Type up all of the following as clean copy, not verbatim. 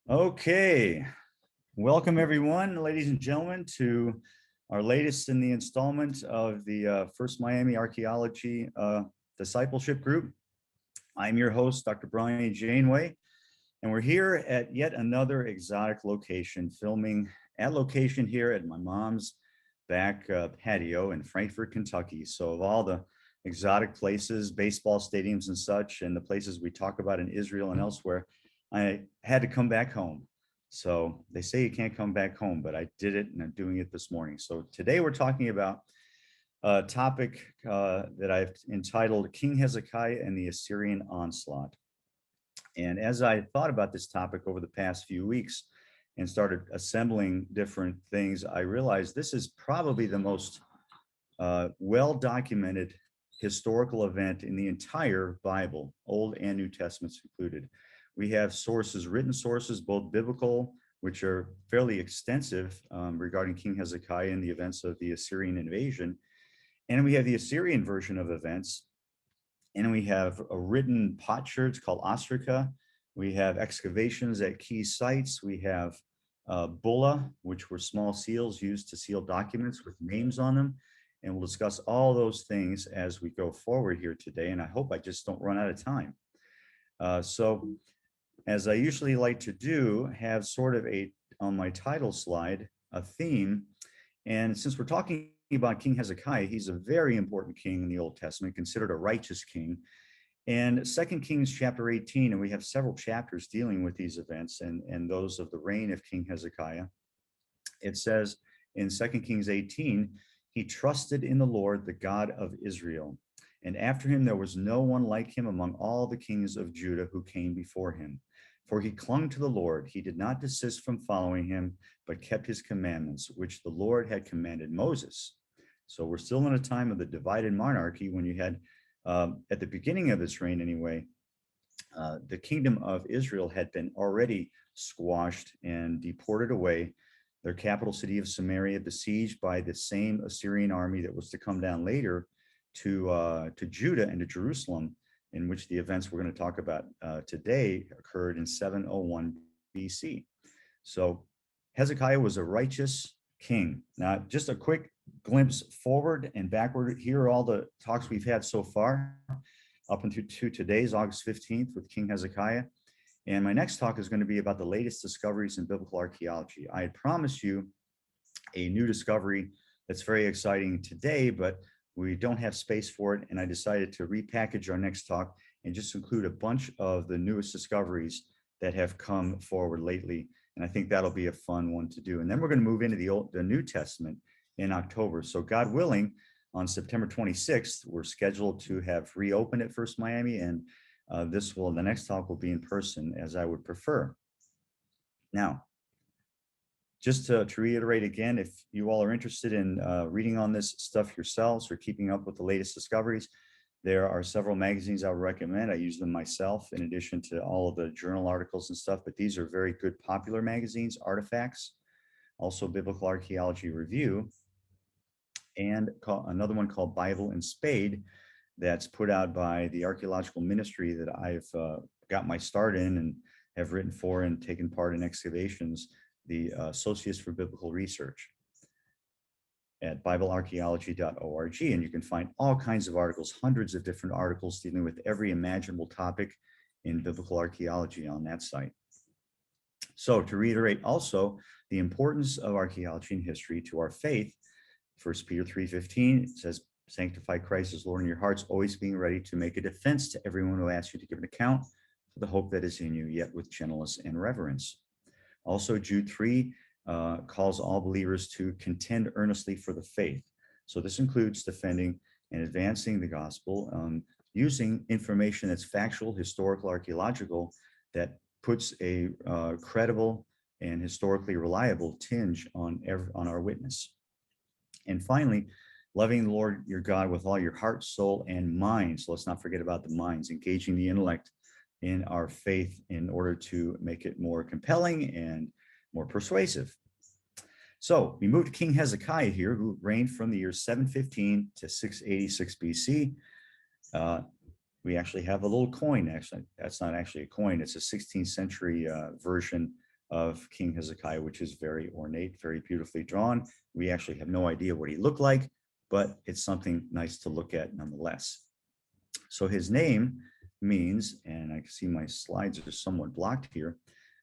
Okay, welcome everyone, ladies and gentlemen, to our latest in the installment of the First Miami Archaeology Discipleship Group. I'm your host, Dr. Brian Janeway, and we're here at yet another exotic location, filming at location here at my mom's back patio in Frankfort, Kentucky. So of all the exotic places, baseball stadiums and such, and the places we talk about in Israel and elsewhere, I had to come back home. So they say you can't come back home, but I did it and I'm doing it this morning. So today we're talking about a topic that I've entitled King Hezekiah and the Assyrian Onslaught. And as I thought about this topic over the past few weeks and started assembling different things, I realized this is probably the most well documented historical event in the entire Bible, Old and New Testaments included. We have sources, written sources, both biblical, which are fairly extensive regarding King Hezekiah and the events of the Assyrian invasion. And we have the Assyrian version of events. And we have a written potsherds called ostraca. We have excavations at key sites. We have bulla, which were small seals used to seal documents with names on them. And we'll discuss all those things as we go forward here today. And I hope I just don't run out of time. So as I usually like to do, have sort of on my title slide, a theme. And since we're talking about King Hezekiah, he's a very important king in the Old Testament, considered a righteous king. And 2 Kings chapter 18, and we have several chapters dealing with these events and those of the reign of King Hezekiah. It says in 2 Kings 18, he trusted in the Lord, the God of Israel. And after him, there was no one like him among all the kings of Judah who came before him. For he clung to the Lord. He did not desist from following him, but kept his commandments, which the Lord had commanded Moses. So we're still in a time of the divided monarchy when you had, at the beginning of his reign anyway, the kingdom of Israel had been already squashed and deported away. Their capital city of Samaria besieged by the same Assyrian army that was to come down later to Judah and to Jerusalem, in which the events we're going to talk about today occurred in 701 BC. So Hezekiah was a righteous king. Now, just a quick glimpse forward and backward. Here are all the talks we've had so far up until today's August 15th with King Hezekiah. And my next talk is going to be about the latest discoveries in biblical archaeology. I had promised you a new discovery that's very exciting today, but we don't have space for it. And I decided to repackage our next talk and just include a bunch of the newest discoveries that have come forward lately. And I think that'll be a fun one to do. And then we're going to move into the New Testament in October. So God willing, on September 26th, we're scheduled to have reopened at First Miami. And the next talk will be in person as I would prefer. Now, just to reiterate again, if you all are interested in reading on this stuff yourselves or keeping up with the latest discoveries, there are several magazines I would recommend. I use them myself in addition to all of the journal articles and stuff, but these are very good popular magazines, Artifacts, also Biblical Archaeology Review, and another one called Bible and Spade that's put out by the archaeological ministry that I've got my start in and have written for and taken part in excavations, the Associates for Biblical Research at biblearchaeology.org. And you can find all kinds of articles, hundreds of different articles dealing with every imaginable topic in biblical archaeology on that site. So to reiterate also the importance of archaeology and history to our faith, 1 Peter 3:15 says, sanctify Christ as Lord in your hearts, always being ready to make a defense to everyone who asks you to give an account for the hope that is in you, yet with gentleness and reverence. Also, Jude 3 calls all believers to contend earnestly for the faith. So this includes defending and advancing the gospel, using information that's factual, historical, archaeological, that puts a credible and historically reliable tinge on our witness. And finally, loving the Lord your God with all your heart, soul, and mind. So let's not forget about the minds, engaging the intellect in our faith in order to make it more compelling and more persuasive. So we move to King Hezekiah here, who reigned from the year 715 to 686 BC. We actually have a little coin. Actually, that's not actually a coin. It's a 16th century version of King Hezekiah, which is very ornate, very beautifully drawn. We actually have no idea what he looked like, but it's something nice to look at nonetheless. So his name means, and I can see my slides are somewhat blocked here,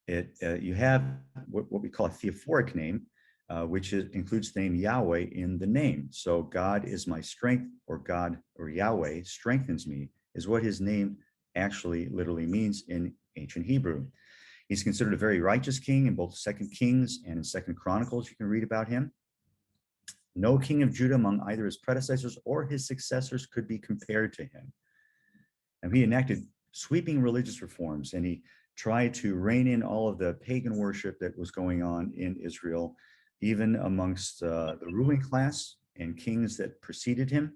you have what we call a theophoric name, which includes the name Yahweh in the name. So God is my strength, or God or Yahweh strengthens me, is what his name actually literally means in ancient Hebrew. He's considered a very righteous king in both 2 Kings and in 2 Chronicles. You can read about him. No king of Judah among either his predecessors or his successors could be compared to him. And he enacted sweeping religious reforms, and he tried to rein in all of the pagan worship that was going on in Israel, even amongst the ruling class and kings that preceded him.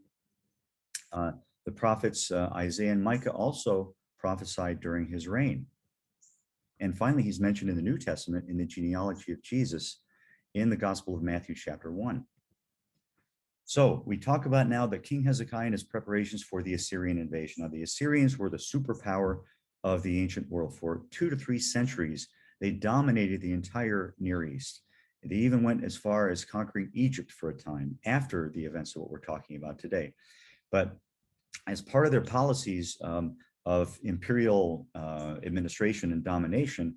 The prophets Isaiah and Micah also prophesied during his reign. And finally, he's mentioned in the New Testament in the genealogy of Jesus in the Gospel of Matthew, chapter 1. So we talk about now that King Hezekiah and his preparations for the Assyrian invasion. Now, the Assyrians were the superpower of the ancient world. For 2 to 3 centuries, they dominated the entire Near East. They even went as far as conquering Egypt for a time after the events of what we're talking about today. But as part of their policies of imperial administration and domination,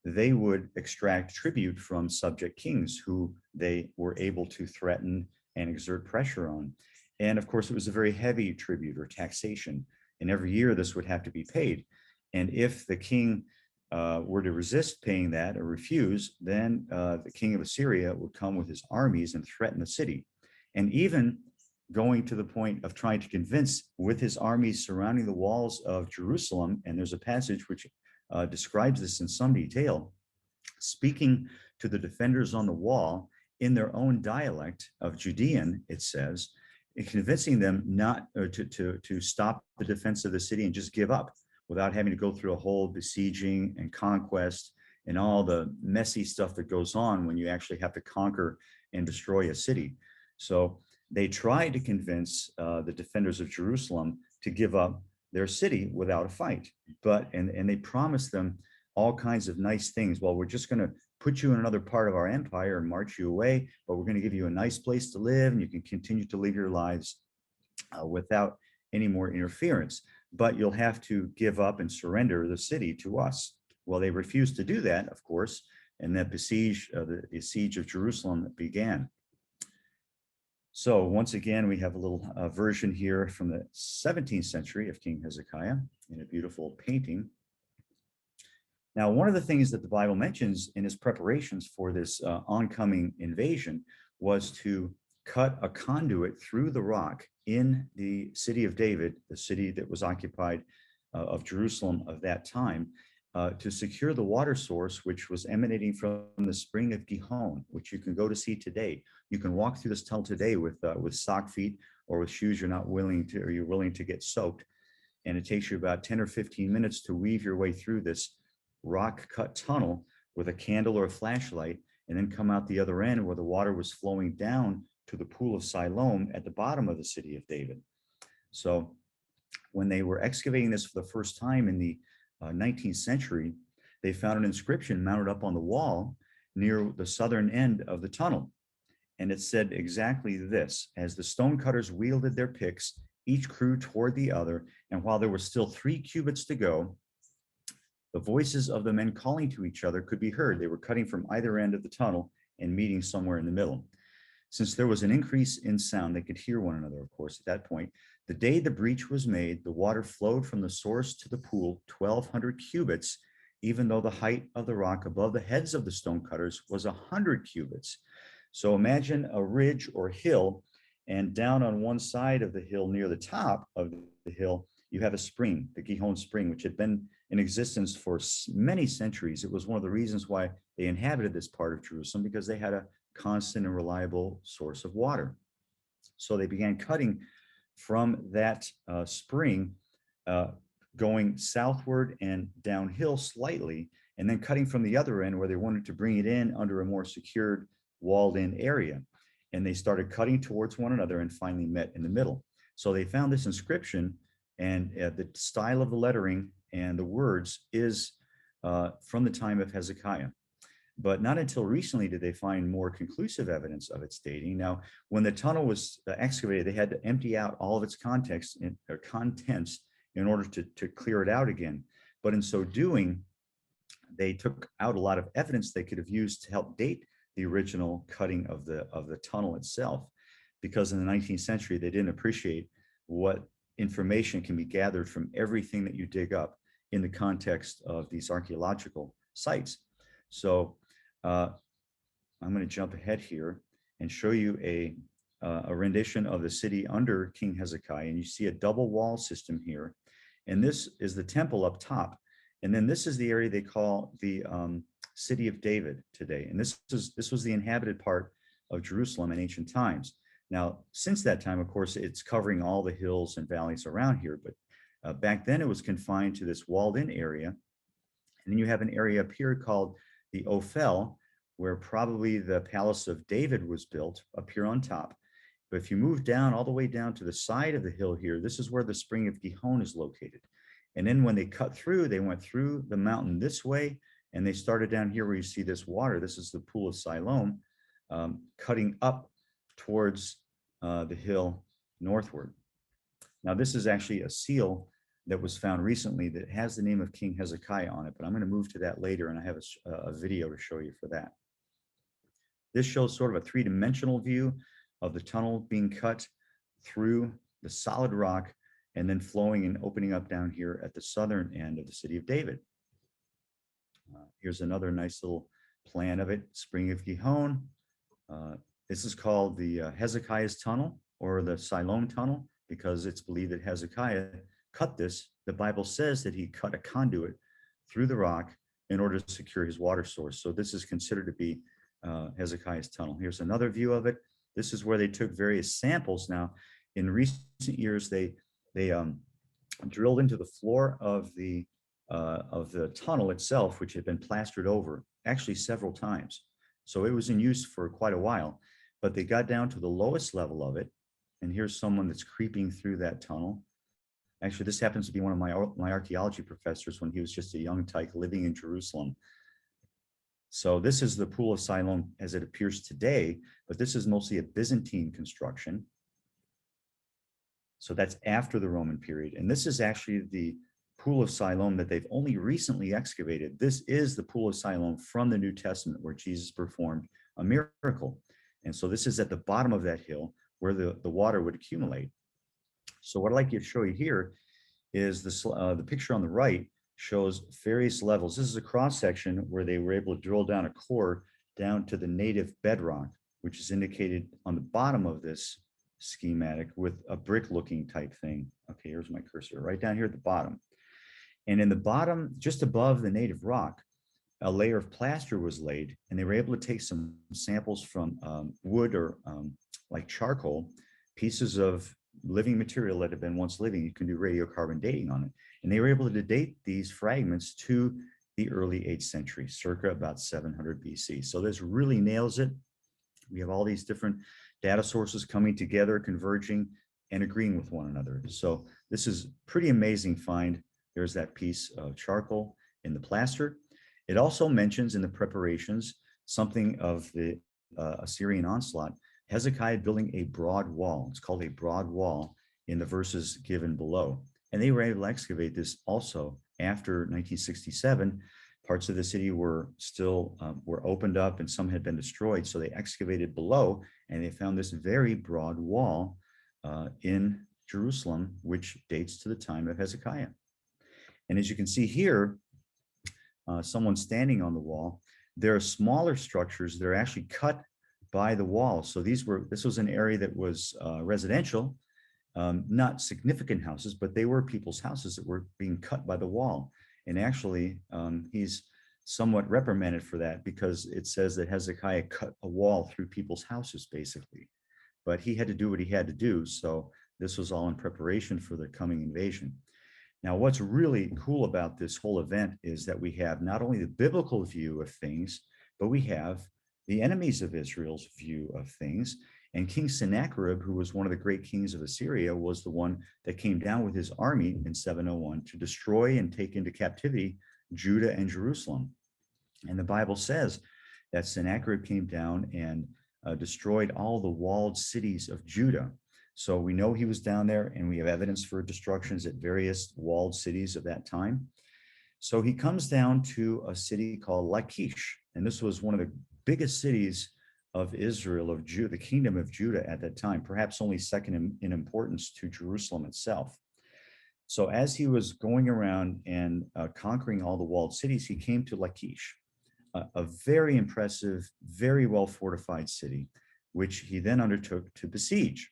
they would extract tribute from subject kings who they were able to threaten and exert pressure on. And of course, it was a very heavy tribute or taxation. And every year this would have to be paid. And if the king were to resist paying that or refuse, then the king of Assyria would come with his armies and threaten the city. And even going to the point of trying to convince with his armies surrounding the walls of Jerusalem. And there's a passage which describes this in some detail, speaking to the defenders on the wall in their own dialect of Judean, it says, and convincing them not to stop the defense of the city and just give up without having to go through a whole besieging and conquest and all the messy stuff that goes on when you actually have to conquer and destroy a city. So they tried to convince the defenders of Jerusalem to give up their city without a fight, and they promised them all kinds of nice things. Well, we're just going to put you in another part of our empire and march you away, but we're going to give you a nice place to live, and you can continue to live your lives without any more interference. But you'll have to give up and surrender the city to us. Well, they refused to do that, of course, and that the siege of Jerusalem began. So once again, we have a little version here from the 17th century of King Hezekiah in a beautiful painting. Now, one of the things that the Bible mentions in his preparations for this oncoming invasion was to cut a conduit through the rock in the city of David, the city that was occupied of Jerusalem of that time, to secure the water source, which was emanating from the spring of Gihon, which you can go to see today. You can walk through this tunnel today with sock feet or with shoes you're not willing to, or you're willing to get soaked. And it takes you about 10 or 15 minutes to weave your way through this rock cut tunnel with a candle or a flashlight, and then come out the other end where the water was flowing down to the pool of Siloam at the bottom of the city of David. So when they were excavating this for the first time in the 19th century, they found an inscription mounted up on the wall near the southern end of the tunnel. And it said exactly this: as the stonecutters wielded their picks, each crew toward the other, and while there were still 3 cubits to go, the voices of the men calling to each other could be heard. They were cutting from either end of the tunnel and meeting somewhere in the middle. Since there was an increase in sound, they could hear one another, of course, at that point. The day the breach was made, the water flowed from the source to the pool 1,200 cubits, even though the height of the rock above the heads of the stonecutters was 100 cubits. So imagine a ridge or hill, and down on one side of the hill, near the top of the hill, you have a spring, the Gihon spring, which had been in existence for many centuries. It was one of the reasons why they inhabited this part of Jerusalem, because they had a constant and reliable source of water. So they began cutting from that spring, going southward and downhill slightly, and then cutting from the other end where they wanted to bring it in under a more secured, walled-in area. And they started cutting towards one another and finally met in the middle. So they found this inscription, and the style of the lettering and the words is from the time of Hezekiah. but not until recently did they find more conclusive evidence of its dating. Now, when the tunnel was excavated, they had to empty out all of its contents in order to clear it out again. But in so doing, they took out a lot of evidence they could have used to help date the original cutting of the tunnel itself, because in the 19th century, they didn't appreciate what information can be gathered from everything that you dig up in the context of these archaeological sites. So I'm going to jump ahead here and show you a rendition of the city under King Hezekiah. And you see a double wall system here. And this is the temple up top. And then this is the area they call the city of David today. And this was the inhabited part of Jerusalem in ancient times. Now, since that time, of course, it's covering all the hills and valleys around here. But back then it was confined to this walled-in area. And then you have an area up here called the Ophel, where probably the palace of David was built up here on top. But if you move down all the way down to the side of the hill here, this is where the spring of Gihon is located. And then when they cut through, they went through the mountain this way, and they started down here where you see this water. This is the pool of Siloam, cutting up towards the hill northward. Now, this is actually a seal that was found recently that has the name of King Hezekiah on it, but I'm going to move to that later, and I have a video to show you for that. This shows sort of a three-dimensional view of the tunnel being cut through the solid rock and then flowing and opening up down here at the southern end of the city of David. Here's another nice little plan of it, Spring of Gihon. This is called the Hezekiah's Tunnel, or the Siloam Tunnel, because it's believed that Hezekiah cut this. The Bible says that he cut a conduit through the rock in order to secure his water source. So this is considered to be Hezekiah's Tunnel. Here's another view of it. This is where they took various samples. Now, in recent years, they drilled into the floor of the tunnel itself, which had been plastered over actually several times. So it was in use for quite a while, but they got down to the lowest level of it. And here's someone that's creeping through that tunnel. Actually, this happens to be one of my archaeology professors when he was just a young tyke living in Jerusalem. So this is the Pool of Siloam as it appears today, but this is mostly a Byzantine construction. So that's after the Roman period. And this is actually the Pool of Siloam that they've only recently excavated. This is the Pool of Siloam from the New Testament where Jesus performed a miracle. And so this is at the bottom of that hill where the water would accumulate. So what I'd like to show you here is this, the picture on the right shows various levels. This is a cross section where they were able to drill down a core down to the native bedrock, which is indicated on the bottom of this schematic with a brick looking type thing. Okay, here's my cursor right down here at the bottom. And in the bottom, just above the native rock, a layer of plaster was laid, and they were able to take some samples from wood or like charcoal, pieces of living material that had been once living. You can do radiocarbon dating on it. And they were able to date these fragments to the early 8th century, circa about 700 BC. So this really nails it. We have all these different data sources coming together, converging, and agreeing with one another. So this is pretty amazing find. There's that piece of charcoal in the plaster. It also mentions in the preparations something of the Assyrian onslaught, Hezekiah building a broad wall. It's called a broad wall in the verses given below. And they were able to excavate this also after 1967. Parts of the city were still were opened up and some had been destroyed. So they excavated below and they found this very broad wall in Jerusalem, which dates to the time of Hezekiah. And as you can see here, someone standing on the wall, there are smaller structures that are actually cut by the wall. So this was an area that was residential, not significant houses, but they were people's houses that were being cut by the wall. And actually, he's somewhat reprimanded for that because it says that Hezekiah cut a wall through people's houses, basically. But he had to do what he had to do. So this was all in preparation for the coming invasion. Now, what's really cool about this whole event is that we have not only the biblical view of things, but we have the enemies of Israel's view of things. And King Sennacherib, who was one of the great kings of Assyria, was the one that came down with his army in 701 to destroy and take into captivity Judah and Jerusalem. And the Bible says that Sennacherib came down and destroyed all the walled cities of Judah. So we know he was down there, and we have evidence for destructions at various walled cities of that time. So he comes down to a city called Lachish, and this was one of the biggest cities of Israel, of Judah, the kingdom of Judah at that time, perhaps only second in importance to Jerusalem itself. So as he was going around and conquering all the walled cities, he came to Lachish, a very impressive, very well fortified city, which he then undertook to besiege.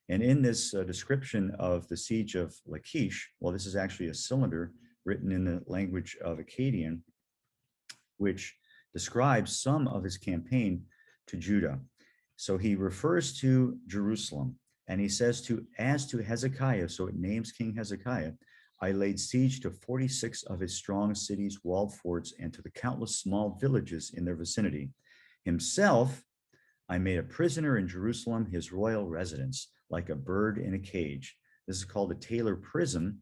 And in this description of the siege of Lachish, well, this is actually a cylinder written in the language of Akkadian, which describes some of his campaign to Judah. So he refers to Jerusalem, and he says as to Hezekiah, so it names King Hezekiah, I laid siege to 46 of his strong cities, walled forts, and to the countless small villages in their vicinity. Himself I made a prisoner in Jerusalem, his royal residence, like a bird in a cage. This is called the Taylor Prism,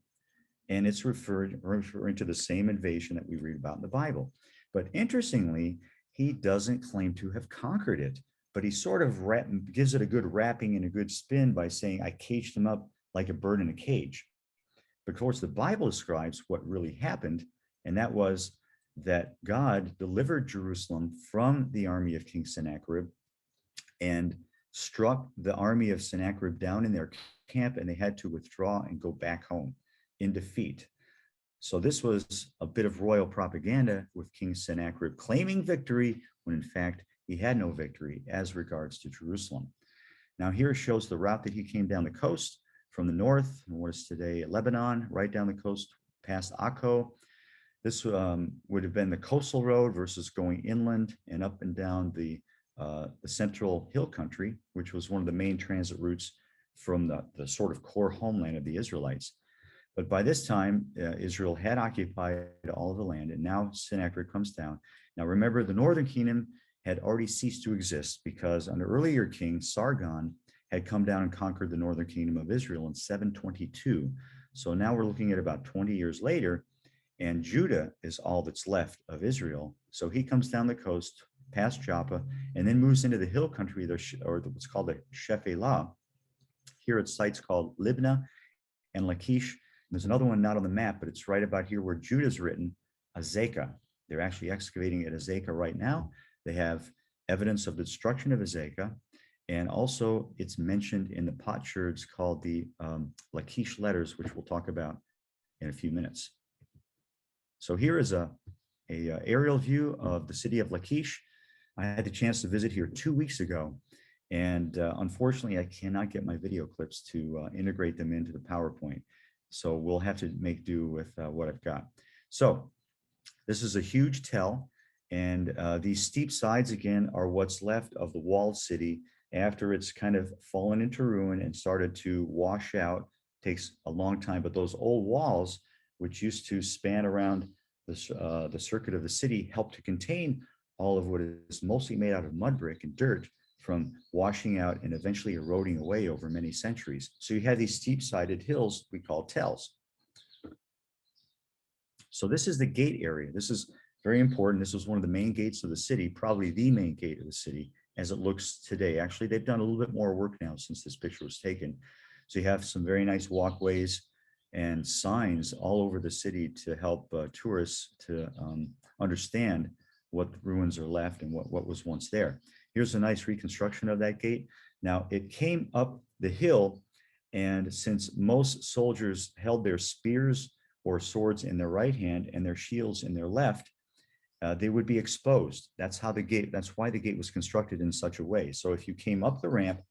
and it's referring to the same invasion that we read about in the Bible. But interestingly, he doesn't claim to have conquered it, but he sort of gives it a good wrapping and a good spin by saying, I caged him up like a bird in a cage. But of course, the Bible describes what really happened, and that was that God delivered Jerusalem from the army of King Sennacherib and struck the army of Sennacherib down in their camp, and they had to withdraw and go back home in defeat. So this was a bit of royal propaganda with King Sennacherib claiming victory when in fact he had no victory as regards to Jerusalem. Now here shows the route that he came down the coast from the north, what is today Lebanon, right down the coast past Akko. This would have been the coastal road versus going inland and up and down the central hill country, which was one of the main transit routes from the sort of core homeland of the Israelites. But by this time, Israel had occupied all of the land, and now Sennacherib comes down. Now remember, the northern kingdom had already ceased to exist because an earlier king, Sargon, had come down and conquered the northern kingdom of Israel in 722. So now we're looking at about 20 years later, and Judah is all that's left of Israel. So he comes down the coast past Joppa and then moves into the hill country, or what's called the Shephelah. Here at sites called Libnah and Lachish. There's another one not on the map, but it's right about here where Judah's written, Azekah. They're actually excavating at Azekah right now. They have evidence of the destruction of Azekah, and also it's mentioned in the potsherds called the Lachish letters, which we'll talk about in a few minutes. So here is a aerial view of the city of Lachish. I had the chance to visit here 2 weeks ago, and unfortunately, I cannot get my video clips to integrate them into the PowerPoint. So we'll have to make do with what I've got. So this is a huge tell, and these steep sides again are what's left of the walled city after it's kind of fallen into ruin and started to wash out. Takes a long time, but those old walls, which used to span around the circuit of the city, helped to contain all of what is mostly made out of mud brick and dirt from washing out and eventually eroding away over many centuries. So you have these steep-sided hills we call tells. So this is the gate area. This is very important. This was one of the main gates of the city, probably the main gate of the city as it looks today. Actually, they've done a little bit more work now since this picture was taken. So you have some very nice walkways and signs all over the city to help tourists to understand what ruins are left and what was once there. Here's a nice reconstruction of that gate. Now it came up the hill, and since most soldiers held their spears or swords in their right hand and their shields in their left, they would be exposed. That's why the gate was constructed in such a way. So if you came up the ramp,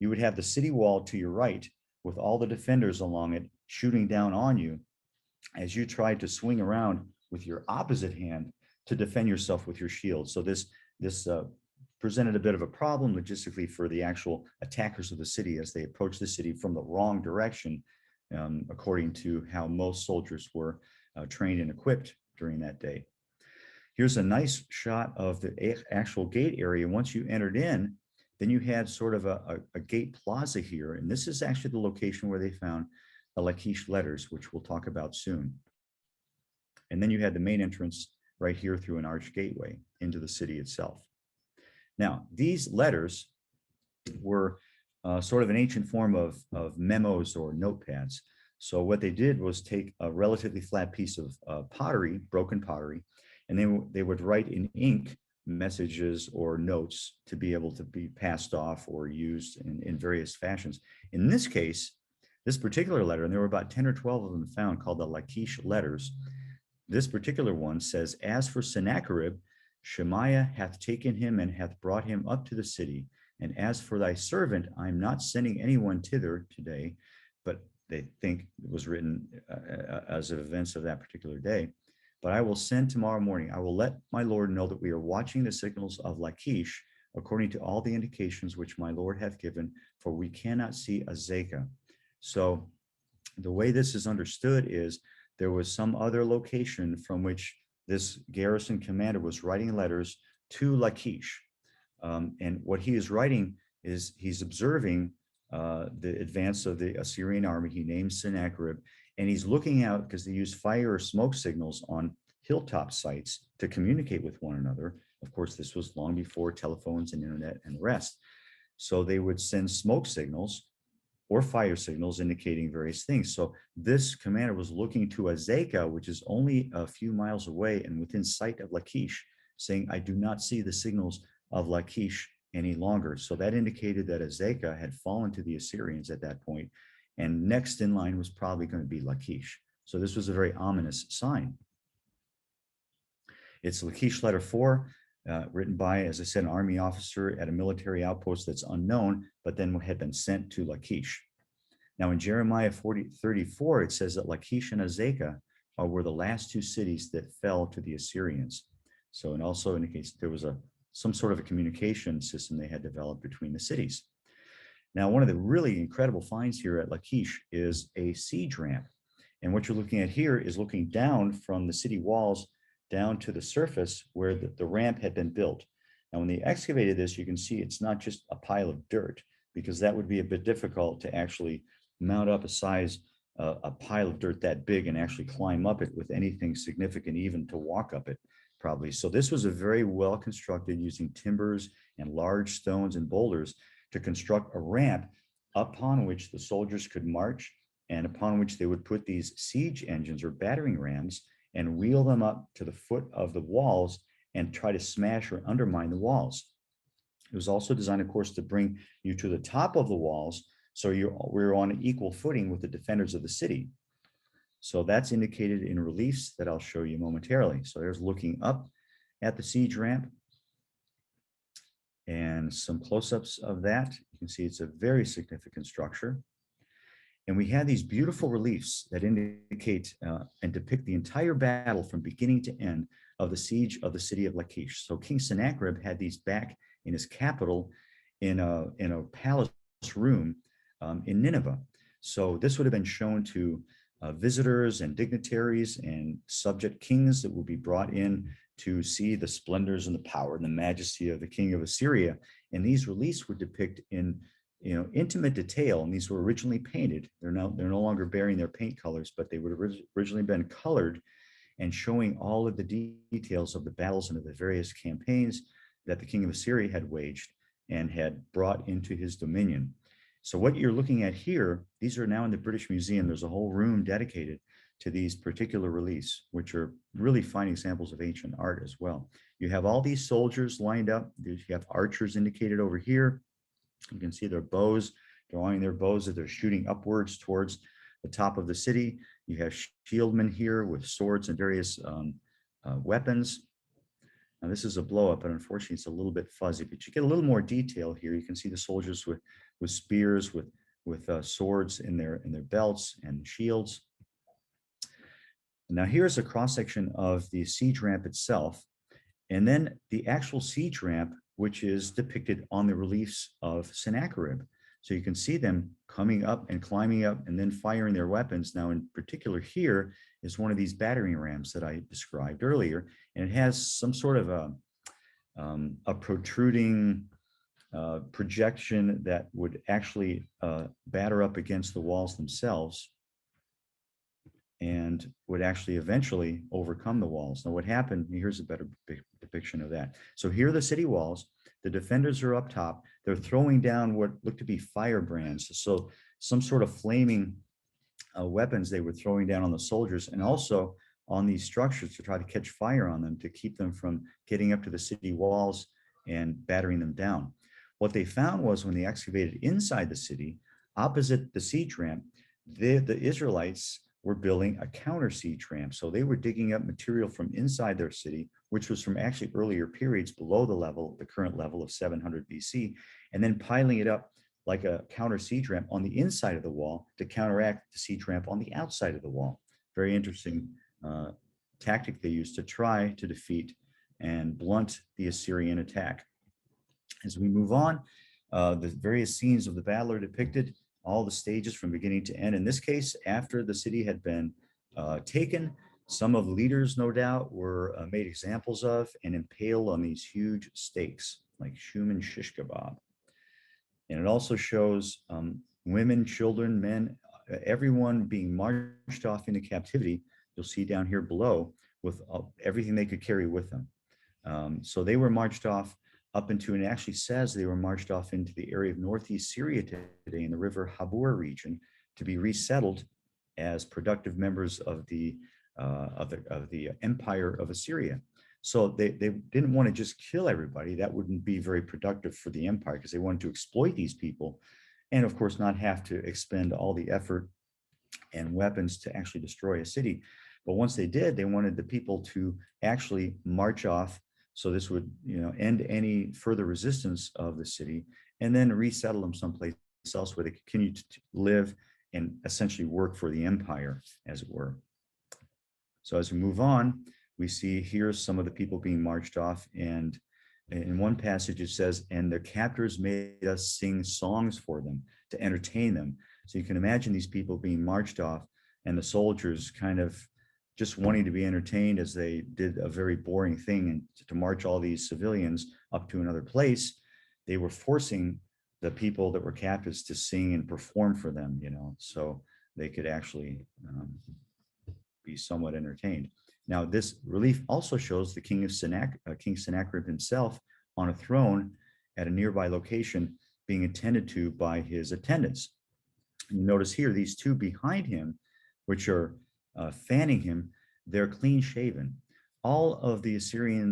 you would have the city wall to your right with all the defenders along it shooting down on you as you tried to swing around with your opposite hand to defend yourself with your shield. So this presented a bit of a problem logistically for the actual attackers of the city as they approached the city from the wrong direction, according to how most soldiers were trained and equipped during that day. Here's a nice shot of the actual gate area. Once you entered in, then you had sort of a gate plaza here. And this is actually the location where they found the Lachish letters, which we'll talk about soon. And then you had the main entrance right here through an arched gateway into the city itself. Now, these letters were sort of an ancient form of memos or notepads. So what they did was take a relatively flat piece of pottery, broken pottery, and they would write in ink messages or notes to be able to be passed off or used in various fashions. In this case, this particular letter, and there were about 10 or 12 of them found, called the Lachish letters. This particular one says, as for Sennacherib, Shemaiah hath taken him and hath brought him up to the city. And as for thy servant, I am not sending anyone thither today, but they think it was written as of events of that particular day. But I will send tomorrow morning. I will let my Lord know that we are watching the signals of Lachish, according to all the indications which my Lord hath given, for we cannot see Azekah. So the way this is understood is there was some other location from which this garrison commander was writing letters to Lachish. And what he is writing is he's observing the advance of the Assyrian army. He names Sennacherib, and he's looking out because they use fire or smoke signals on hilltop sites to communicate with one another. Of course, this was long before telephones and internet and the rest. So they would send smoke signals or fire signals indicating various things. So this commander was looking to Azekah, which is only a few miles away and within sight of Lachish, saying, I do not see the signals of Lachish any longer. So that indicated that Azekah had fallen to the Assyrians at that point, and next in line was probably going to be Lachish. So this was a very ominous sign. It's Lachish letter 4, written by, as I said, an army officer at a military outpost that's unknown, but then had been sent to Lachish. Now in Jeremiah 34, it says that Lachish and Azekah were the last two cities that fell to the Assyrians. So it also indicates there was some sort of a communication system they had developed between the cities. Now, one of the really incredible finds here at Lachish is a siege ramp. And what you're looking at here is looking down from the city walls down to the surface where the ramp had been built. Now, when they excavated this, you can see it's not just a pile of dirt, because that would be a bit difficult to actually mount up a pile of dirt that big and actually climb up it with anything significant, even to walk up it probably. So this was a very well constructed, using timbers and large stones and boulders to construct a ramp upon which the soldiers could march, and upon which they would put these siege engines or battering rams and wheel them up to the foot of the walls and try to smash or undermine the walls. It was also designed, of course, to bring you to the top of the walls, so we're on equal footing with the defenders of the city. So that's indicated in reliefs that I'll show you momentarily. So there's looking up at the siege ramp and some close-ups of that. You can see it's a very significant structure. And we had these beautiful reliefs that indicate and depict the entire battle from beginning to end of the siege of the city of Lachish. So King Sennacherib had these back in his capital in a palace room in Nineveh. So this would have been shown to visitors and dignitaries and subject kings that would be brought in to see the splendors and the power and the majesty of the king of Assyria. And these reliefs would depict in intimate detail, and these were originally painted. They're no longer bearing their paint colors, but they would have originally been colored and showing all of the details of the battles and of the various campaigns that the king of Assyria had waged and had brought into his dominion. So what you're looking at here, these are now in the British Museum. There's a whole room dedicated to these particular reliefs, which are really fine examples of ancient art as well. You have all these soldiers lined up. You have archers indicated over here. You can see their bows, drawing their bows that they're shooting upwards towards the top of the city. You have shieldmen here with swords and various weapons. Now this is a blow up, but unfortunately it's a little bit fuzzy, but you get a little more detail here. You can see the soldiers with spears, with swords in their belts and shields. Now here's a cross section of the siege ramp itself, and then the actual siege ramp, which is depicted on the reliefs of Sennacherib. So you can see them coming up and climbing up and then firing their weapons. Now in particular here is one of these battering rams that I described earlier, and it has some sort of a protruding projection that would actually batter up against the walls themselves. and would actually eventually overcome the walls. Now, what happened, here's a better depiction of that. So here are the city walls. The defenders are up top. They're throwing down what looked to be firebrands. So some sort of flaming weapons they were throwing down on the soldiers and also on these structures to try to catch fire on them to keep them from getting up to the city walls and battering them down. What they found was when they excavated inside the city, opposite the siege ramp, the Israelites were building a counter siege ramp. So they were digging up material from inside their city, which was from actually earlier periods below the current level of 700 BC, and then piling it up like a counter siege ramp on the inside of the wall to counteract the siege ramp on the outside of the wall. Very interesting tactic they used to try to defeat and blunt the Assyrian attack. As we move on, the various scenes of the battle are depicted, all the stages from beginning to end. In this case, after the city had been taken, some of the leaders, no doubt, were made examples of and impaled on these huge stakes, like human shish kebab. And it also shows women, children, men, everyone being marched off into captivity. You'll see down here below with everything they could carry with them. So they were marched off up into, and it actually says they were marched off into the area of northeast Syria today in the river Habur region to be resettled as productive members of the empire of Assyria. So they didn't want to just kill everybody. That wouldn't be very productive for the empire because they wanted to exploit these people and of course not have to expend all the effort and weapons to actually destroy a city. But once they did, they wanted the people to actually march off. So this would, end any further resistance of the city and then resettle them someplace else where they continue to live and essentially work for the empire, as it were. So as we move on, we see here some of the people being marched off. And in one passage, it says, and their captors made us sing songs for them to entertain them. So you can imagine these people being marched off and the soldiers kind of just wanting to be entertained as they did a very boring thing. And to march all these civilians up to another place, they were forcing the people that were captives to sing and perform for them, so they could actually be somewhat entertained. Now, this relief also shows the king of King Sennacherib himself on a throne at a nearby location being attended to by his attendants. And you notice here, these two behind him, which are fanning him, they're clean shaven. All of the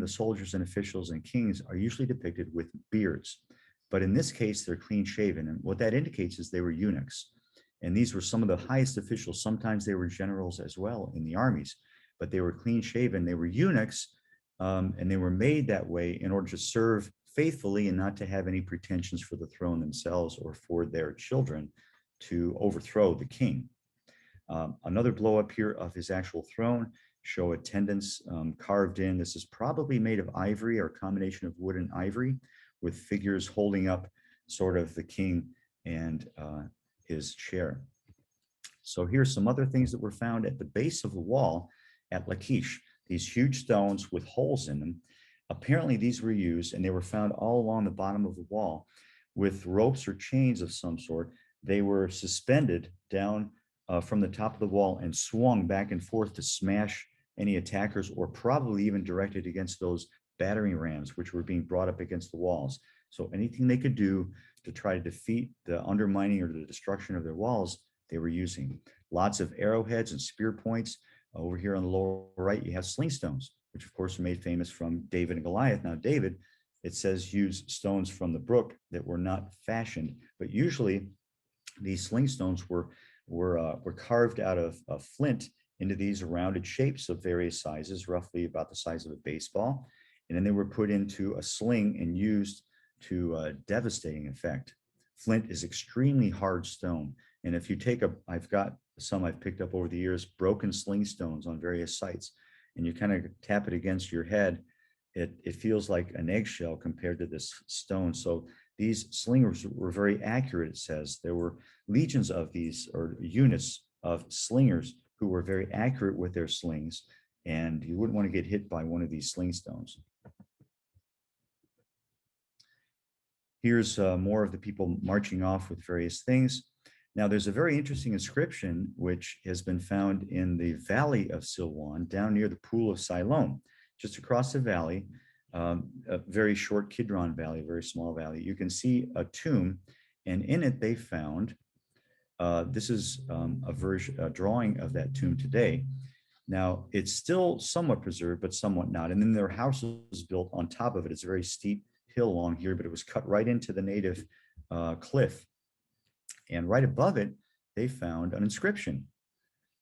soldiers and officials and kings are usually depicted with beards. But in this case, they're clean shaven. And what that indicates is they were eunuchs. And these were some of the highest officials. Sometimes they were generals as well in the armies, but they were clean shaven. They were eunuchs, and they were made that way in order to serve faithfully and not to have any pretensions for the throne themselves or for their children to overthrow the king. Another blow up here of his actual throne show attendants carved in. This is probably made of ivory or a combination of wood and ivory with figures holding up sort of the king and his chair. So here's some other things that were found at the base of the wall at Lachish, these huge stones with holes in them. Apparently these were used, and they were found all along the bottom of the wall with ropes or chains of some sort. They were suspended down from the top of the wall and swung back and forth to smash any attackers, or probably even directed against those battering rams which were being brought up against the walls. So anything they could do to try to defeat the undermining or the destruction of their walls, they were using. Lots of arrowheads and spear points. Over here on the lower right, you have sling stones, which of course are made famous from David and Goliath. Now, David, it says, used stones from the brook that were not fashioned, but usually these sling stones were carved out of flint into these rounded shapes of various sizes, roughly about the size of a baseball. And then they were put into a sling and used to devastating effect. Flint is extremely hard stone. And if you take I've got some I've picked up over the years, broken sling stones on various sites, and you kind of tap it against your head, it feels like an eggshell compared to this stone. So these slingers were very accurate, it says. There were legions of these, or units of slingers, who were very accurate with their slings, and you wouldn't want to get hit by one of these sling stones. Here's more of the people marching off with various things. Now, there's a very interesting inscription which has been found in the valley of Silwan, down near the pool of Siloam, just across the valley, a very short Kidron Valley, very small valley. You can see a tomb, and in it they found, this is a drawing of that tomb today. Now, it's still somewhat preserved, but somewhat not. And then their house was built on top of it. It's a very steep hill along here, but it was cut right into the native cliff. And right above it, they found an inscription.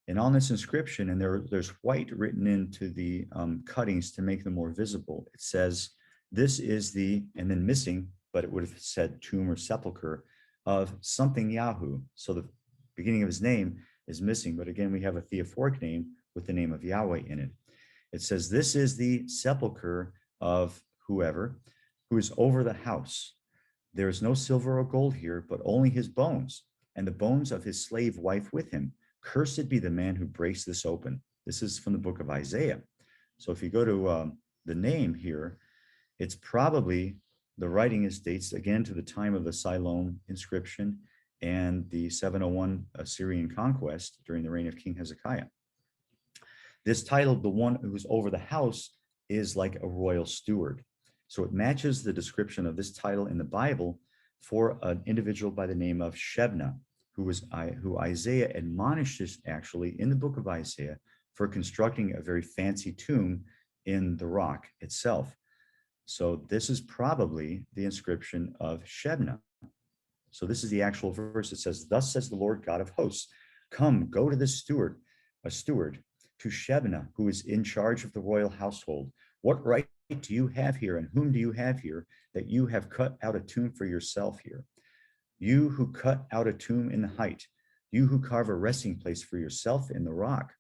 And on this inscription, and there's white written into the cuttings to make them more visible. It says, this is the, and then missing, but it would have said tomb or sepulcher of something Yahoo. So the beginning of his name is missing, but again, we have a theophoric name with the name of Yahweh in it. It says, this is the sepulcher of whoever who is over the house. There is no silver or gold here, but only his bones, and the bones of his slave wife with him. Cursed be the man who breaks this open. This is from the book of Isaiah. So if you go to the name here, it's probably, the writing dates again to the time of the Siloam inscription and the 701 Assyrian conquest during the reign of King Hezekiah. This title, the one who's over the house, is like a royal steward. So it matches the description of this title in the Bible for an individual by the name of Shebna, who Isaiah admonishes actually in the book of Isaiah for constructing a very fancy tomb in the rock itself. So this is probably the inscription of Shebna. So this is the actual verse. It says, thus says the Lord God of hosts, come, go to this steward, to Shebna, who is in charge of the royal household. What right do you have here, and whom do you have here, that you have cut out a tomb for yourself here? You who cut out a tomb in the height, you who carve a resting place for yourself in the rock.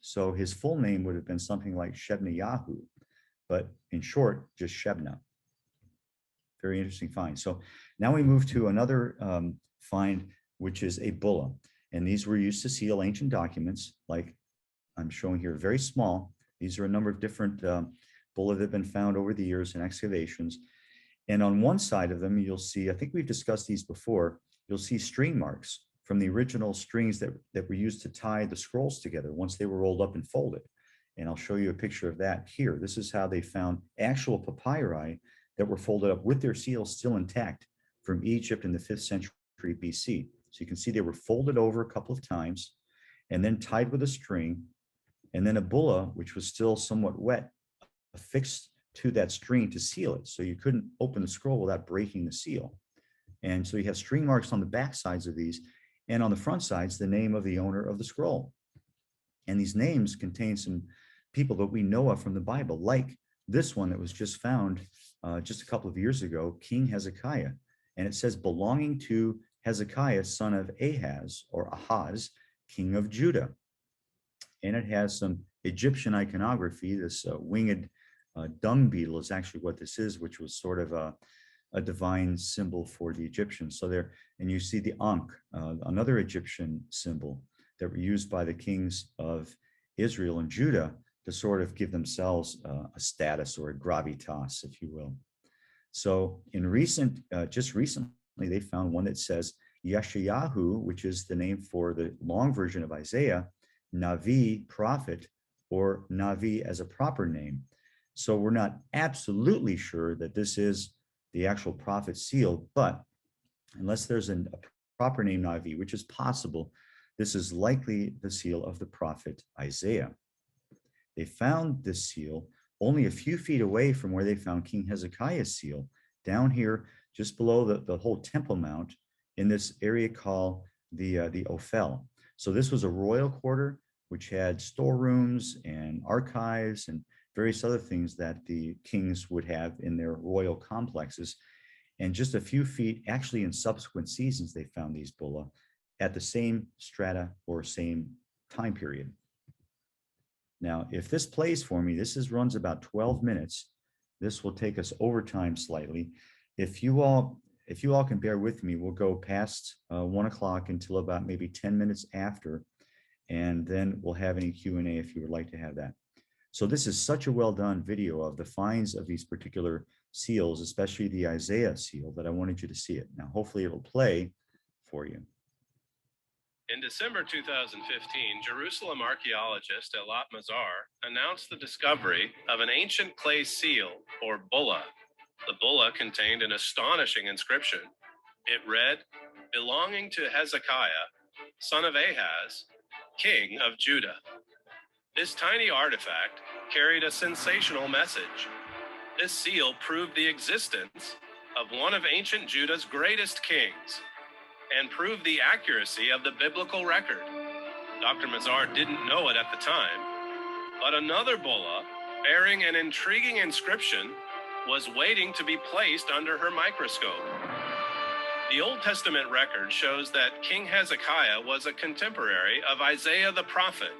So his full name would have been something like Shebna Yahu, but in short, just Shebna. Very interesting find. So now we move to another find, which is a bulla. And these were used to seal ancient documents, like I'm showing here, very small. These are a number of different bulla that have been found over the years in excavations. And on one side of them, you'll see, I think we've discussed these before, you'll see string marks from the original strings that were used to tie the scrolls together once they were rolled up and folded. And I'll show you a picture of that here. This is how they found actual papyri that were folded up with their seals still intact from Egypt in the 5th century BC. So you can see they were folded over a couple of times and then tied with a string, and then a bulla, which was still somewhat wet, affixed to that string to seal it. So you couldn't open the scroll without breaking the seal. And so you have string marks on the back sides of these, and on the front sides, the name of the owner of the scroll. And these names contain some people that we know of from the Bible, like this one that was just found just a couple of years ago, King Hezekiah. And it says, belonging to Hezekiah, son of Ahaz, or Ahaz, king of Judah. And it has some Egyptian iconography. This winged dung beetle is actually what this is, which was sort of a divine symbol for the Egyptians. So there, and you see the Ankh, another Egyptian symbol that were used by the kings of Israel and Judah to sort of give themselves a status or a gravitas, if you will. So in just recently, they found one that says Yeshayahu, which is the name for the long version of Isaiah, Navi, prophet, or Navi as a proper name. So we're not absolutely sure that this is the actual prophet seal, but unless there's a proper name Navi, which is possible, this is likely the seal of the prophet Isaiah. They found this seal only a few feet away from where they found King Hezekiah's seal, down here just below the whole Temple Mount in this area called the Ophel. So this was a royal quarter which had storerooms and archives and various other things that the kings would have in their royal complexes. And just a few feet, actually in subsequent seasons, they found these bulla at the same strata or same time period. Now, if this plays for me, runs about 12 minutes. This will take us over time slightly. If you all can bear with me, we'll go past 1 o'clock until about maybe 10 minutes after, and then we'll have any Q&A if you would like to have that. So this is such a well done video of the finds of these particular seals, especially the Isaiah seal, that I wanted you to see it. Now, hopefully it'll play for you. In December 2015, Jerusalem archaeologist Elat Mazar announced the discovery of an ancient clay seal, or bulla. The bulla contained an astonishing inscription. It read, "Belonging to Hezekiah, son of Ahaz, king of Judah." This tiny artifact carried a sensational message. This seal proved the existence of one of ancient Judah's greatest kings and proved the accuracy of the biblical record. Dr. Mazar didn't know it at the time, but another bulla bearing an intriguing inscription was waiting to be placed under her microscope. The Old Testament record shows that King Hezekiah was a contemporary of Isaiah the prophet.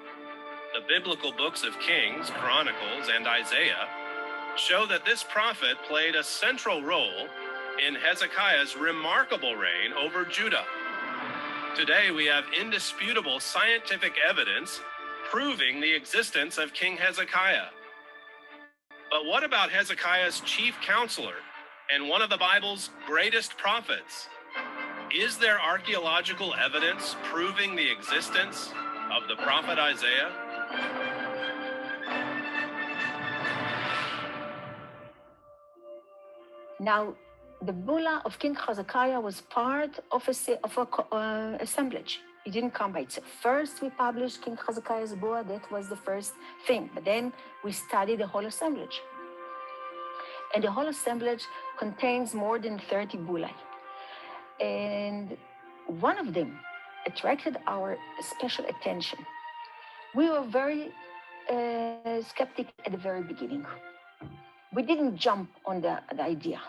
The biblical books of Kings, Chronicles, and Isaiah show that this prophet played a central role in Hezekiah's remarkable reign over Judah. Today, we have indisputable scientific evidence proving the existence of King Hezekiah. But what about Hezekiah's chief counselor and one of the Bible's greatest prophets? Is there archaeological evidence proving the existence of the prophet Isaiah? Now, the bulla of King Hezekiah was part of a assemblage. It didn't come by itself. First, we published King Hezekiah's bulla. That was the first thing. But then we studied the whole assemblage. And the whole assemblage contains more than 30 bullae. And one of them attracted our special attention. We were very skeptic at the very beginning. We didn't jump on the idea.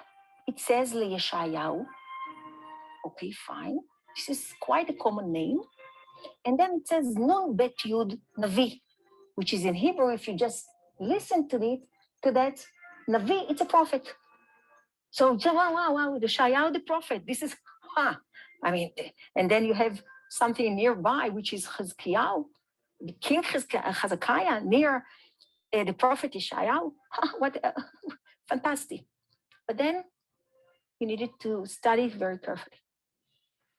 It says Yeshayahu. Okay, fine. This is quite a common name. And then it says Nun Bet Yud Navi, which is in Hebrew. If you just listen to that Navi, it's a prophet. So wow, the Yeshayahu the prophet. This is and then you have something nearby, which is Hezekiah, the King Hezekiah near the prophet Yeshayahu. What fantastic! But then we needed to study it very carefully.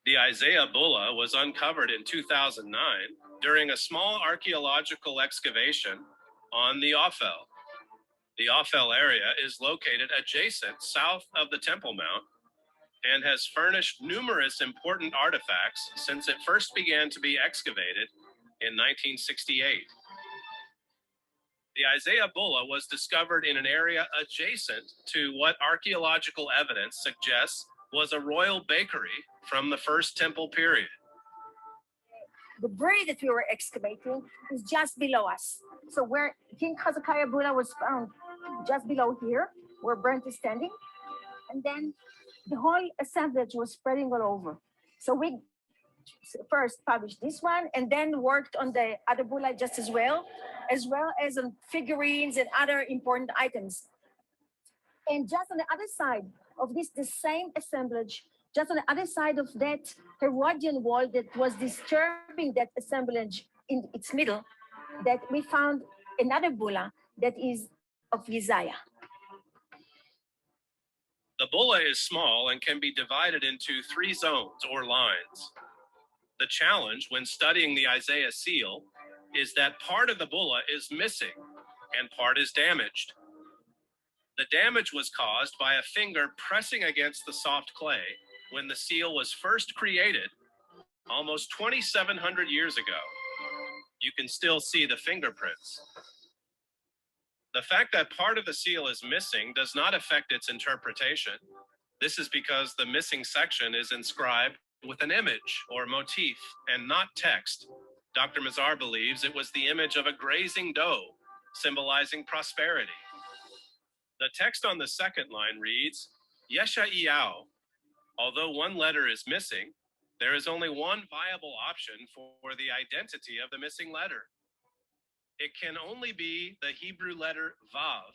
The Isaiah bulla was uncovered in 2009 during a small archaeological excavation on the Ophel. The Ophel area is located adjacent south of the Temple Mount and has furnished numerous important artifacts since it first began to be excavated in 1968. The Isaiah bulla was discovered in an area adjacent to what archaeological evidence suggests was a royal bakery from the First Temple period. The brewery that we were excavating is just below us. So where King Hezekiah bulla was found, just below here, where Brent is standing, and then the whole assemblage was spreading all over. So we first published this one and then worked on the other bulla just as well as on figurines and other important items. And just on the other side of this, the same assemblage, just on the other side of that Herodian wall that was disturbing that assemblage in its middle, that we found another bulla that is of Isaiah. The bulla is small and can be divided into 3 zones or lines. The challenge when studying the Isaiah seal is that part of the bulla is missing and part is damaged. The damage was caused by a finger pressing against the soft clay when the seal was first created almost 2,700 years ago. You can still see the fingerprints. The fact that part of the seal is missing does not affect its interpretation. This is because the missing section is inscribed with an image or motif and not text. Dr. Mazar believes it was the image of a grazing doe, symbolizing prosperity. The text on the second line reads, Yeshayahu. Although one letter is missing, there is only one viable option for the identity of the missing letter. It can only be the Hebrew letter Vav.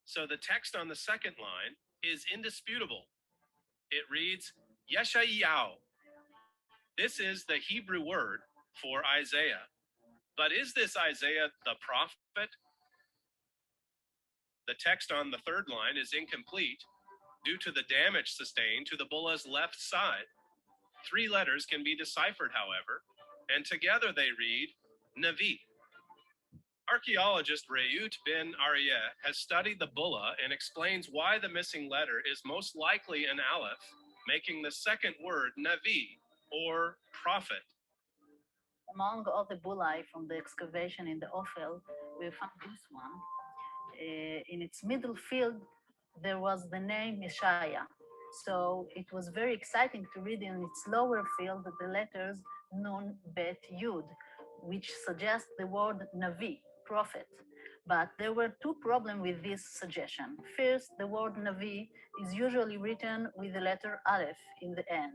So the text on the second line is indisputable. It reads, Yeshayahu. This is the Hebrew word for Isaiah. But is this Isaiah the prophet? The text on the third line is incomplete due to the damage sustained to the bulla's left side. 3 letters can be deciphered, however, and together they read Navi. Archaeologist Reut bin Aryeh has studied the bulla and explains why the missing letter is most likely an aleph, making the second word Navi, or prophet. Among all the bullae from the excavation in the Ophel, we found this one. In its middle field, there was the name Yeshaya. So it was very exciting to read in its lower field the letters Nun, Bet, Yud, which suggest the word Navi, prophet. But there were 2 problems with this suggestion. First, the word Navi is usually written with the letter Aleph in the end.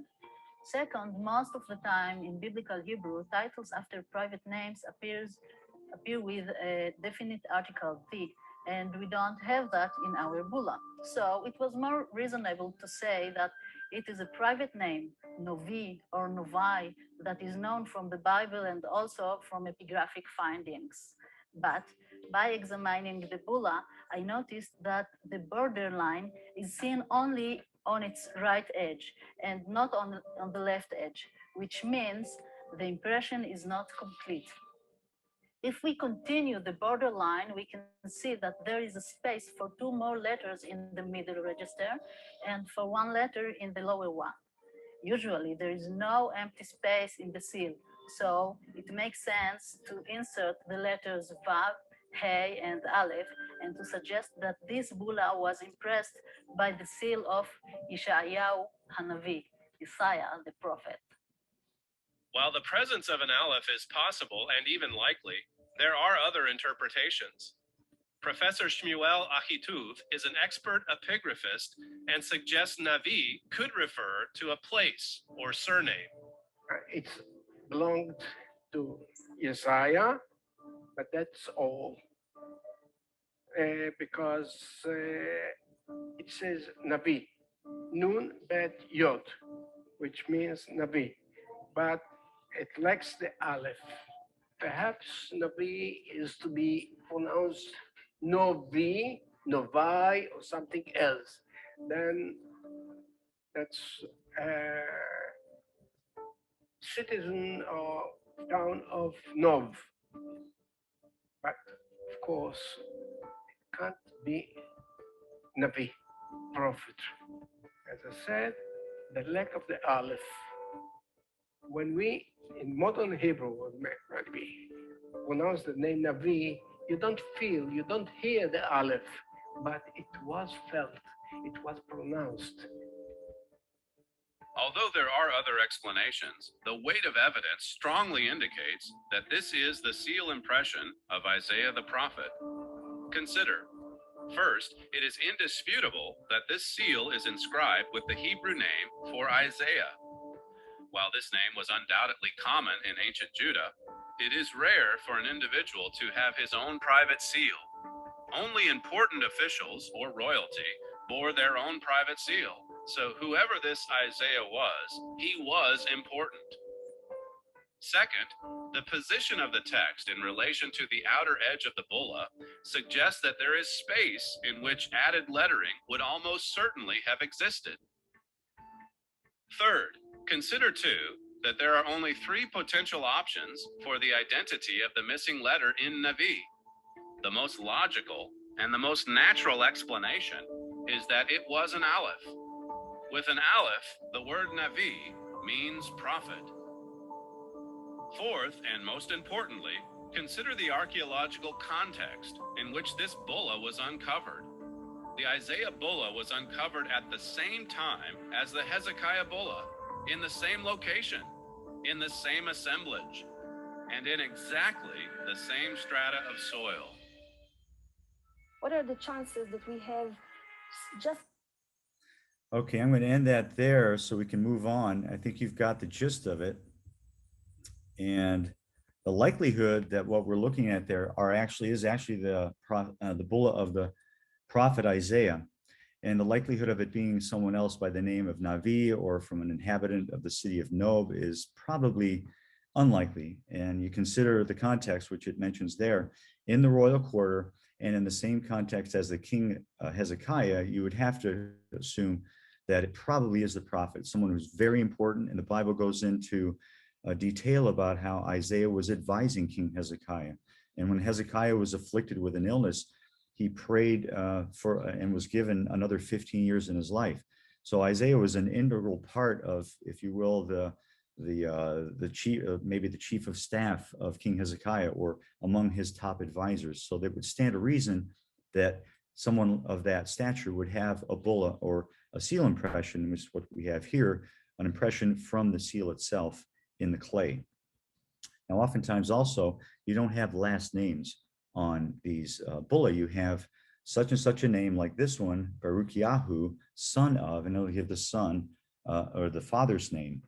Second, most of the time in biblical Hebrew, titles after private names appear with a definite article, the, and we don't have that in our bulla. So it was more reasonable to say that it is a private name, Novi or Novai, that is known from the Bible and also from epigraphic findings. But by examining the bulla, I noticed that the borderline is seen only on its right edge and not on the left edge, which means the impression is not complete. If we continue the borderline, we can see that there is a space for 2 more letters in the middle register and for 1 letter in the lower one. Usually, there is no empty space in the seal, so it makes sense to insert the letters Vav, Hey, and Aleph, and to suggest that this bulla was impressed by the seal of Yeshayahu Hanavi, Isaiah the prophet. While the presence of an aleph is possible and even likely, there are other interpretations. Professor Shmuel Achituv is an expert epigraphist and suggests Navi could refer to a place or surname. It belonged to Isaiah, but that's all. Because it says Navi, Nun Bet Yod, which means Navi, but it lacks the Aleph. Perhaps Navi is to be pronounced Novi, Novai, or something else. Then that's citizen or town of Nov. But of course, it can't be Navi, prophet. As I said, the lack of the Aleph. When we, in modern Hebrew, when we pronounce the name Navi, you don't feel, you don't hear the Aleph, but it was felt, it was pronounced. Although there are other explanations, the weight of evidence strongly indicates that this is the seal impression of Isaiah the prophet. Consider, first, it is indisputable that this seal is inscribed with the Hebrew name for Isaiah. While this name was undoubtedly common in ancient Judah, it is rare for an individual to have his own private seal. Only important officials or royalty bore their own private seal. So whoever this Isaiah was, he was important. Second, the position of the text in relation to the outer edge of the bulla suggests that there is space in which added lettering would almost certainly have existed. Third, consider too that there are only 3 potential options for the identity of the missing letter in Navi. The most logical and the most natural explanation is that it was an aleph. With an aleph, the word Navi means prophet. Fourth, and most importantly, consider the archaeological context in which this bulla was uncovered. The Isaiah bulla was uncovered at the same time as the Hezekiah bulla, in the same location, in the same assemblage, and in exactly the same strata of soil. What are the chances that we have just... Okay, I'm going to end that there so we can move on. I think you've got the gist of it. And the likelihood that what we're looking at there is actually the bulla of the prophet Isaiah, and the likelihood of it being someone else by the name of Navi or from an inhabitant of the city of Nob is probably unlikely. And you consider the context, which it mentions there, in the royal quarter and in the same context as the king Hezekiah, you would have to assume that it probably is the prophet, someone who's very important. And the Bible goes into detail about how Isaiah was advising King Hezekiah. And when Hezekiah was afflicted with an illness, he prayed for and was given another 15 years in his life. So Isaiah was an integral part of, if you will, the chief, maybe the chief of staff of King Hezekiah, or among his top advisors. So that would stand to reason that someone of that stature would have a bulla or a seal impression, which is what we have here, an impression from the seal itself in the clay. Now, oftentimes also, you don't have last names on these bulla. You have such and such a name, like this one, Baruch Yahu, son of, and it'll give the son or the father's name.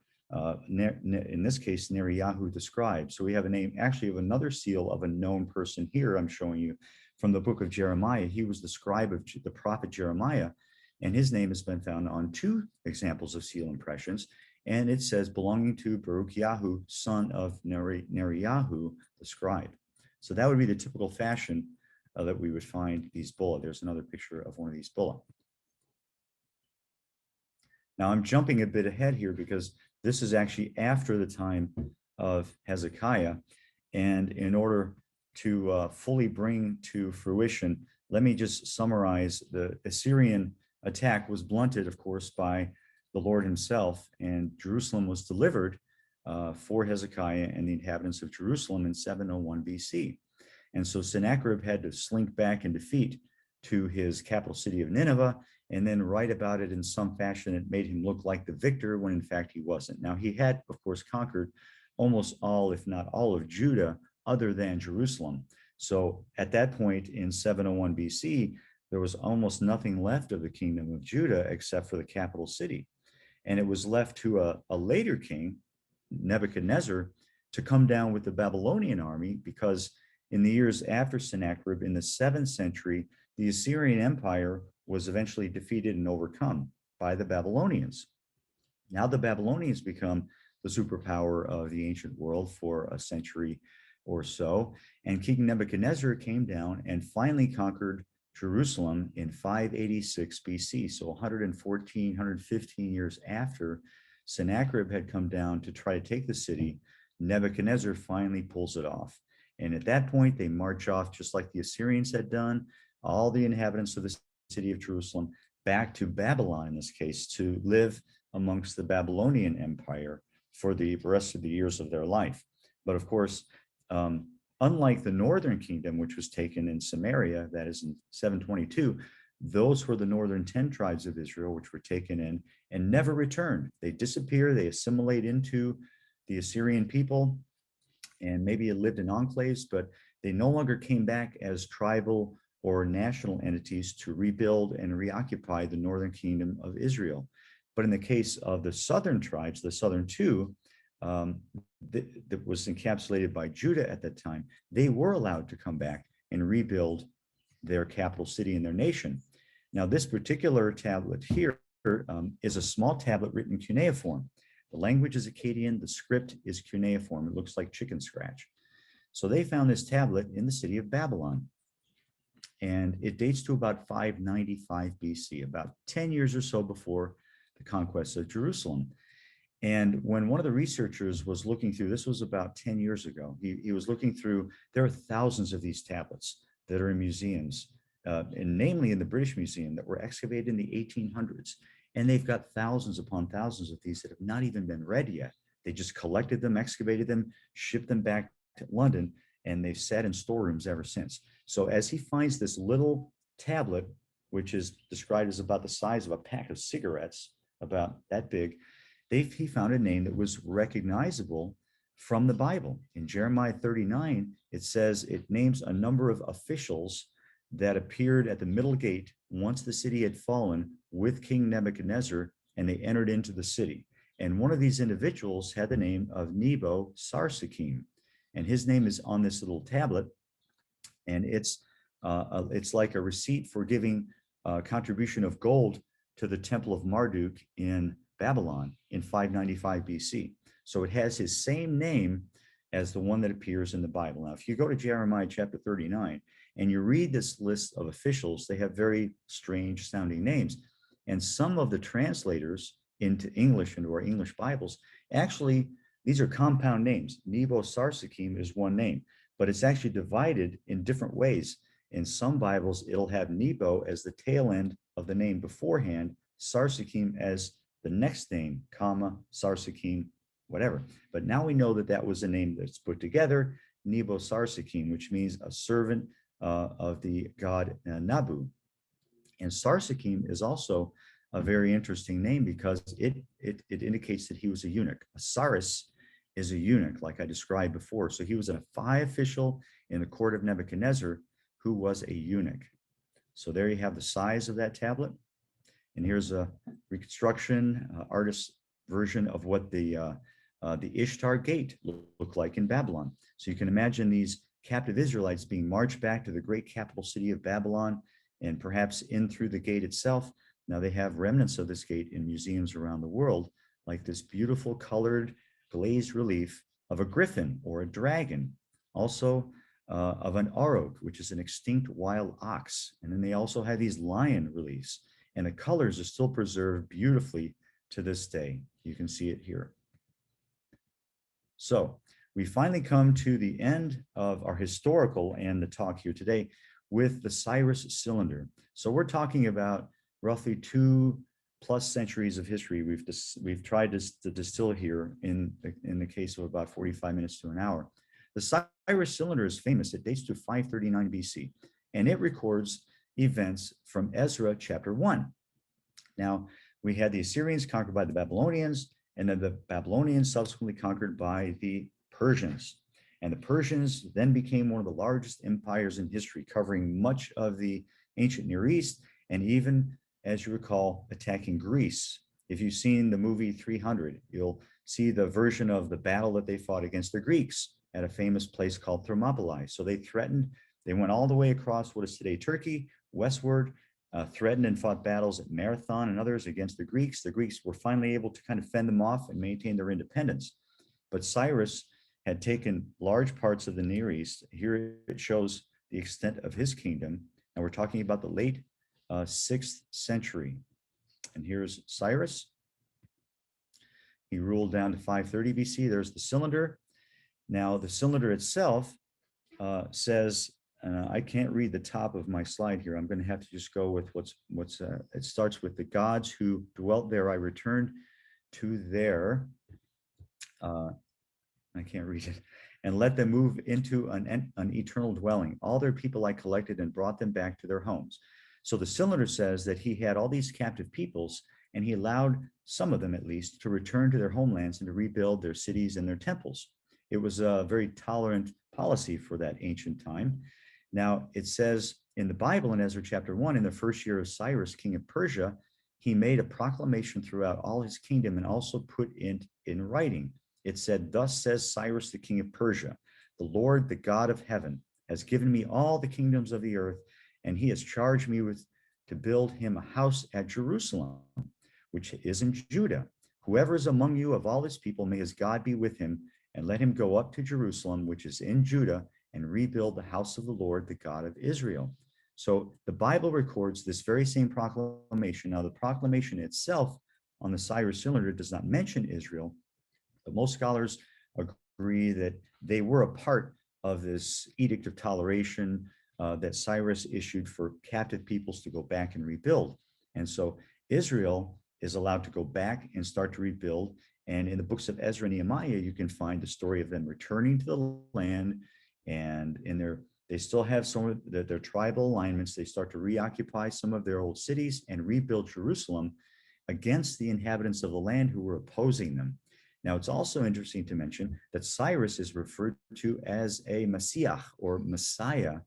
In this case, Neriyahu, the scribe. So we have a name actually of another seal of a known person here. I'm showing you from the book of Jeremiah. He was the scribe of the prophet Jeremiah, and his name has been found on 2 examples of seal impressions. And it says belonging to Baruch Yahu, son of Neriyahu, the scribe. So that would be the typical fashion that we would find these bulla. There's another picture of one of these bulla. Now I'm jumping a bit ahead here because this is actually after the time of Hezekiah. And in order to fully bring to fruition, let me just summarize. The Assyrian attack was blunted, of course, by the Lord himself, and Jerusalem was delivered for Hezekiah and the inhabitants of Jerusalem in 701 BC. And so Sennacherib had to slink back in defeat to his capital city of Nineveh, and then write about it in some fashion that made him look like the victor when in fact he wasn't. Now he had, of course, conquered almost all, if not all, of Judah other than Jerusalem. So at that point in 701 BC, there was almost nothing left of the kingdom of Judah except for the capital city. And it was left to a later king, Nebuchadnezzar, to come down with the Babylonian army, because in the years after Sennacherib, in the 7th century, the Assyrian Empire was eventually defeated and overcome by the Babylonians. Now the Babylonians become the superpower of the ancient world for a century or so. And King Nebuchadnezzar came down and finally conquered Jerusalem in 586 BC. So 114, 115 years after Sennacherib had come down to try to take the city, Nebuchadnezzar finally pulls it off. And at that point, they march off, just like the Assyrians had done, all the inhabitants of the city of Jerusalem back to Babylon, in this case, to live amongst the Babylonian Empire for the rest of the years of their life. But of course, unlike the northern kingdom, which was taken in Samaria, that is in 722, those were the northern 10 tribes of Israel, which were taken in and never returned. They disappear, they assimilate into the Assyrian people, and maybe it lived in enclaves, but they no longer came back as tribal or national entities to rebuild and reoccupy the northern kingdom of Israel. But in the case of the southern tribes, the southern 2, that was encapsulated by Judah at that time, they were allowed to come back and rebuild their capital city and their nation. Now, this particular tablet here is a small tablet written in cuneiform. The language is Akkadian, the script is cuneiform. It looks like chicken scratch. So they found this tablet in the city of Babylon. And it dates to about 595 BC, about 10 years or so before the conquest of Jerusalem. And when one of the researchers was looking through, this was about 10 years ago, he was looking through, there are thousands of these tablets that are in museums, and namely in the British Museum, that were excavated in the 1800s. And they've got thousands upon thousands of these that have not even been read yet. They just collected them, excavated them, shipped them back to London, and they've sat in storerooms ever since. So as he finds this little tablet, which is described as about the size of a pack of cigarettes, about that big, he found a name that was recognizable from the Bible. In Jeremiah 39, it says it names a number of officials that appeared at the middle gate once the city had fallen with King Nebuchadnezzar, and they entered into the city. And one of these individuals had the name of Nebo Sarsakim, and his name is on this little tablet. And it's like a receipt for giving a contribution of gold to the temple of Marduk in Babylon in 595 BC. So it has his same name as the one that appears in the Bible. Now, if you go to Jeremiah chapter 39 and you read this list of officials, they have very strange sounding names. And some of the translators into English, into our English Bibles, actually, these are compound names. Nebo Sarsakim is one name, but it's actually divided in different ways. In some Bibles, it'll have Nebo as the tail end of the name beforehand, Sarsakim as the next name, comma, Sarsakim, whatever. But now we know that that was a name that's put together, Nebo Sarsakim, which means a servant of the god Nabu. And Sarsakim is also a very interesting name because it indicates that he was a eunuch. A Saris is a eunuch, like I described before. So he was a high official in the court of Nebuchadnezzar who was a eunuch. So there you have the size of that tablet. And here's a reconstruction, artist's version of what the Ishtar Gate looked like in Babylon. So you can imagine these captive Israelites being marched back to the great capital city of Babylon and perhaps in through the gate itself. Now they have remnants of this gate in museums around the world, like this beautiful colored glazed relief of a griffin or a dragon, also of an auroch, which is an extinct wild ox. And then they also have these lion reliefs, and the colors are still preserved beautifully to this day. You can see it here. So we finally come to the end of our historical and the talk here today with the Cyrus cylinder. So we're talking about roughly 2+ centuries of history we've tried to distill here in the case of about 45 minutes to an hour. The Cyrus cylinder is famous. It dates to 539 BC, and it records events from Ezra chapter 1. Now, we had the Assyrians conquered by the Babylonians, and then the Babylonians subsequently conquered by the Persians. And the Persians then became one of the largest empires in history, covering much of the ancient Near East, and even, as you recall, attacking Greece. If you've seen the movie 300, you'll see the version of the battle that they fought against the Greeks at a famous place called Thermopylae. So they went all the way across what is today Turkey, westward, threatened and fought battles at Marathon and others against the Greeks. The Greeks were finally able to kind of fend them off and maintain their independence. But Cyrus had taken large parts of the Near East. Here it shows the extent of his kingdom. And we're talking about the late 6th century. And here's Cyrus. He ruled down to 530 BC. There's the cylinder. Now, the cylinder itself says, I can't read the top of my slide here. I'm going to have to just go with it starts with the gods who dwelt there. I returned to their, I can't read it, and let them move into an eternal dwelling. All their people I collected and brought them back to their homes. So the cylinder says that he had all these captive peoples, and he allowed some of them at least to return to their homelands and to rebuild their cities and their temples. It was a very tolerant policy for that ancient time. Now, it says in the Bible in Ezra chapter 1, in the first year of Cyrus, king of Persia, he made a proclamation throughout all his kingdom and also put it in writing. It said, "Thus says Cyrus, the king of Persia, the Lord, the God of heaven, has given me all the kingdoms of the earth, and he has charged me to build him a house at Jerusalem, which is in Judah. Whoever is among you of all his people, may his God be with him, and let him go up to Jerusalem, which is in Judah, and rebuild the house of the Lord, the God of Israel." So the Bible records this very same proclamation. Now, the proclamation itself on the Cyrus cylinder does not mention Israel, but most scholars agree that they were a part of this edict of toleration that Cyrus issued for captive peoples to go back and rebuild. And so Israel is allowed to go back and start to rebuild. And in the books of Ezra and Nehemiah, you can find the story of them returning to the land, and they still have some of their tribal alignments. They start to reoccupy some of their old cities and rebuild Jerusalem against the inhabitants of the land who were opposing them. Now, it's also interesting to mention that Cyrus is referred to as a Messiah or Messiah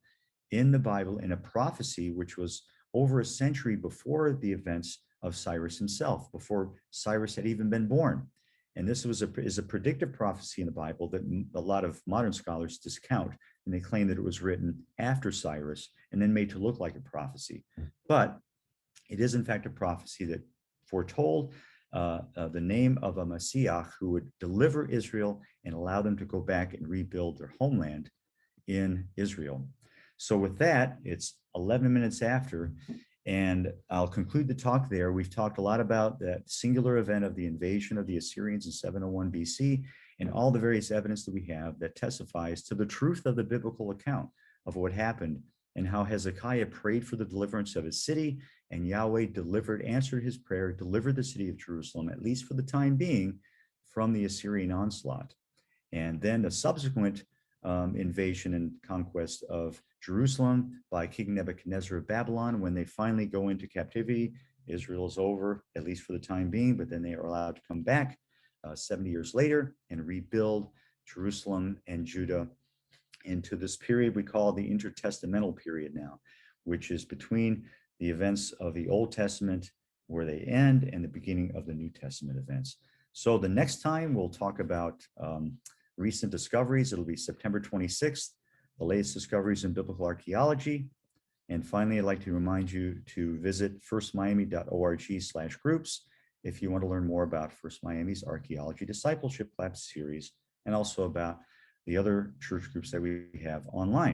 in the Bible in a prophecy which was over a century before the events of Cyrus himself, before Cyrus had even been born. And this is a predictive prophecy in the Bible that a lot of modern scholars discount, and they claim that it was written after Cyrus and then made to look like a prophecy. But it is in fact a prophecy that foretold the name of a Messiah who would deliver Israel and allow them to go back and rebuild their homeland in Israel. So with that, it's 11 minutes after, And I'll conclude the talk there. We've talked a lot about that singular event of the invasion of the Assyrians in 701 BC and all the various evidence that we have that testifies to the truth of the biblical account of what happened and how Hezekiah prayed for the deliverance of his city, and Yahweh answered his prayer, delivered the city of Jerusalem, at least for the time being, from the Assyrian onslaught. And then the subsequent invasion and conquest of Jerusalem by King Nebuchadnezzar of Babylon. When they finally go into captivity, Israel is over, at least for the time being, but then they are allowed to come back 70 years later and rebuild Jerusalem and Judah into this period we call the intertestamental period now, which is between the events of the Old Testament where they end and the beginning of the New Testament events. So the next time we'll talk about recent discoveries. It'll be September 26th, the latest discoveries in biblical archaeology. And finally, I'd like to remind you to visit firstmiami.org/groups if you want to learn more about First Miami's Archaeology Discipleship Class series, and also about the other church groups that we have online.